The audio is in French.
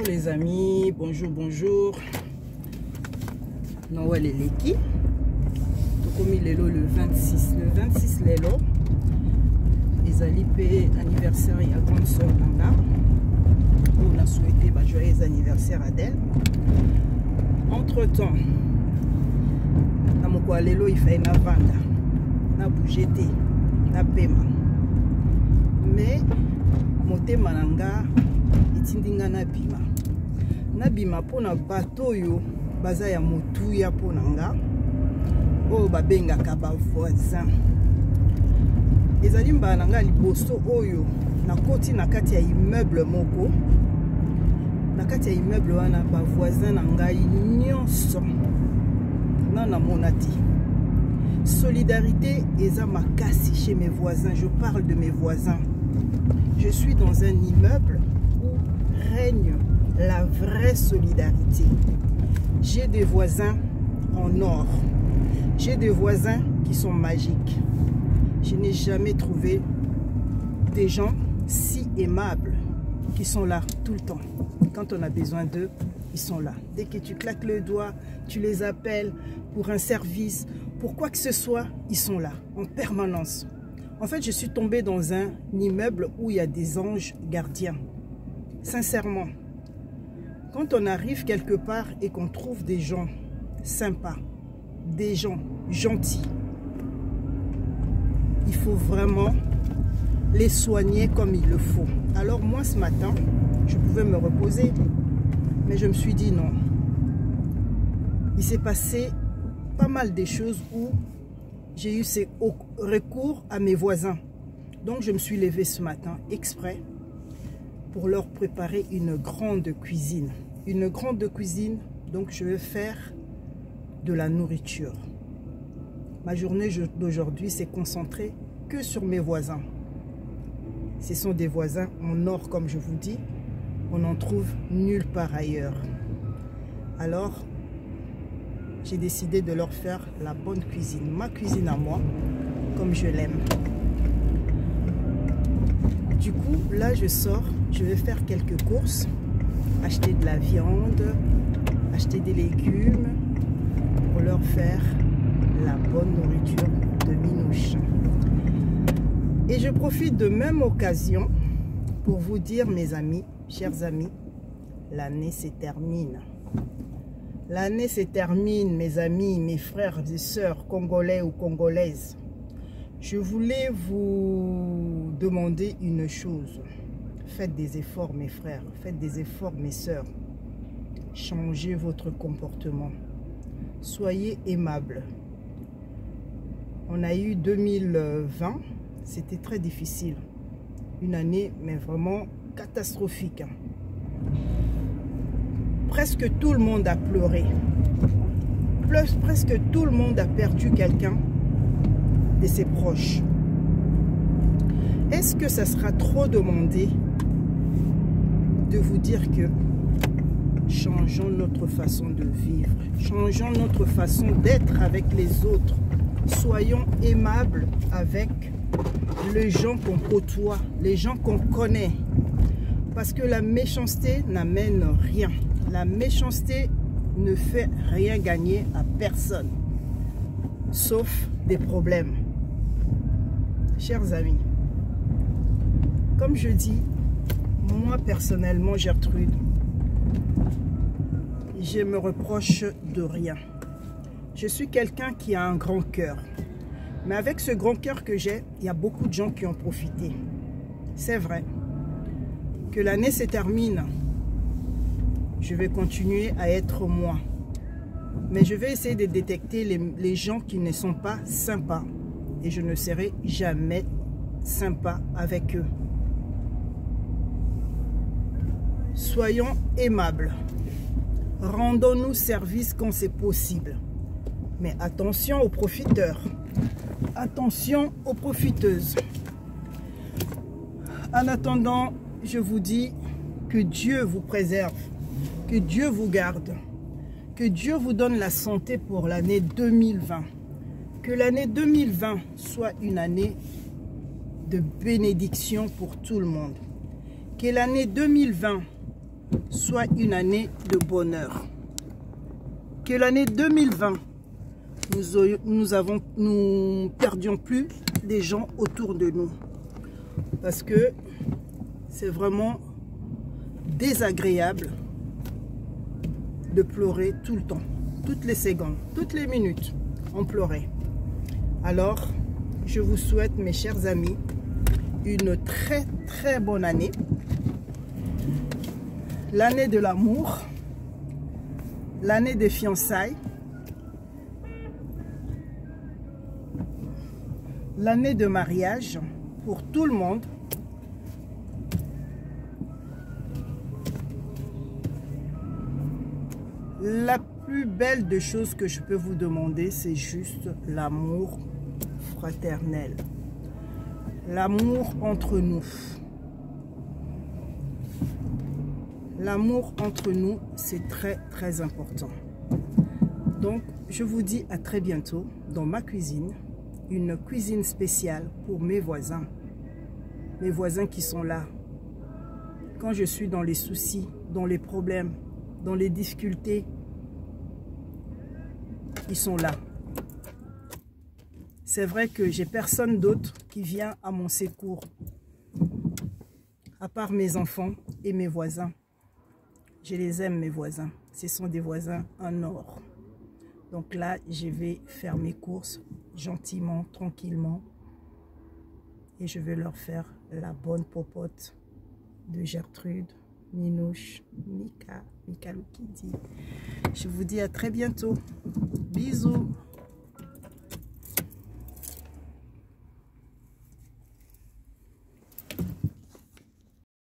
les amis, bonjour. Noël et Leki. Comme il est le 26. Le 26 lelo. Les alipés anniversaire et à grande soeur Nanga. On a souhaité joyeux anniversaire à d'elle. Entre temps, na lelo il fait na vanda, na bougété, na pema. Mais motema nanga itindinga na bima. Na bima pona bato yo baza ya motuya pona nga. O babenga kaba voisin. Ezali mbana nga liboso oyo na koti na kati ya immeuble moko. Na kati ya immeuble wana ba voisin na ngai nyonso. Nana monati. Solidarité eza makasi chez mes voisins. Je parle de mes voisins. Je suis dans un immeuble où règne la vraie solidarité. J'ai des voisins en or. J'ai des voisins qui sont magiques. Je n'ai jamais trouvé des gens si aimables qui sont là tout le temps. Quand on a besoin d'eux, ils sont là. Dès que tu claques le doigt, tu les appelles pour un service, pour quoi que ce soit, ils sont là, en permanence. En fait, je suis tombée dans un immeuble où il y a des anges gardiens. Sincèrement, quand on arrive quelque part et qu'on trouve des gens sympas, des gens gentils, il faut vraiment les soigner comme il le faut. Alors moi, ce matin, je pouvais me reposer, mais je me suis dit non. Il s'est passé pas mal de choses où j'ai eu ces recours à mes voisins. Donc je me suis levée ce matin exprès pour leur préparer une grande cuisine. Une grande cuisine, donc je vais faire de la nourriture. Ma journée d'aujourd'hui s'est concentrée que sur mes voisins. Ce sont des voisins en or, comme je vous dis. On n'en trouve nulle part ailleurs. Alors, j'ai décidé de leur faire la bonne cuisine. Ma cuisine à moi, comme je l'aime. Du coup, là, je sors. Je vais faire quelques courses. Acheter de la viande, acheter des légumes pour leur faire la bonne nourriture de minouche. Et je profite de même occasion pour vous dire, mes amis, chers amis, l'année se termine. L'année se termine, mes amis, mes frères et sœurs congolais ou congolaises. Je voulais vous demander une chose. Faites des efforts, mes frères. Faites des efforts, mes sœurs. Changez votre comportement. Soyez aimables. On a eu 2020. C'était très difficile. Une année, mais vraiment catastrophique. Presque tout le monde a pleuré. Presque tout le monde a perdu quelqu'un de ses proches. Est-ce que ça sera trop demandé de vous dire que changeons notre façon de vivre, changeons notre façon d'être avec les autres, soyons aimables avec les gens qu'on côtoie, les gens qu'on connaît, parce que la méchanceté n'amène rien. La méchanceté ne fait rien gagner à personne, sauf des problèmes. Chers amis, comme je dis, moi personnellement, Gertrude, je me reproche de rien. Je suis quelqu'un qui a un grand cœur. Mais avec ce grand cœur que j'ai, il y a beaucoup de gens qui ont profité. C'est vrai. Que l'année se termine, je vais continuer à être moi. Mais je vais essayer de détecter les gens qui ne sont pas sympas. Et je ne serai jamais sympa avec eux. Soyons aimables. Rendons-nous service quand c'est possible. Mais attention aux profiteurs. Attention aux profiteuses. En attendant, je vous dis que Dieu vous préserve, que Dieu vous garde, que Dieu vous donne la santé pour l'année 2020. Que l'année 2020 soit une année de bénédiction pour tout le monde. Que l'année 2020 soit une année de bonheur. Que l'année 2020, nous perdions plus des gens autour de nous. Parce que c'est vraiment désagréable de pleurer tout le temps. Toutes les secondes, toutes les minutes, on pleurait. Alors, je vous souhaite, mes chers amis, une très très bonne année. L'année de l'amour, l'année des fiançailles, l'année de mariage pour tout le monde. La plus belle des choses que je peux vous demander, c'est juste l'amour fraternel. L'amour entre nous. L'amour entre nous, c'est très très important. Donc, je vous dis à très bientôt dans ma cuisine. Une cuisine spéciale pour mes voisins. Mes voisins qui sont là. Quand je suis dans les soucis, dans les problèmes, dans les difficultés, ils sont là. C'est vrai que j'ai personne d'autre qui vient à mon secours, à part mes enfants et mes voisins. Je les aime, mes voisins. Ce sont des voisins en or. Donc là, je vais faire mes courses gentiment, tranquillement. Et je vais leur faire la bonne popote de Gertrude, Minouche, Mika Loukidi. Je vous dis à très bientôt. Bisous.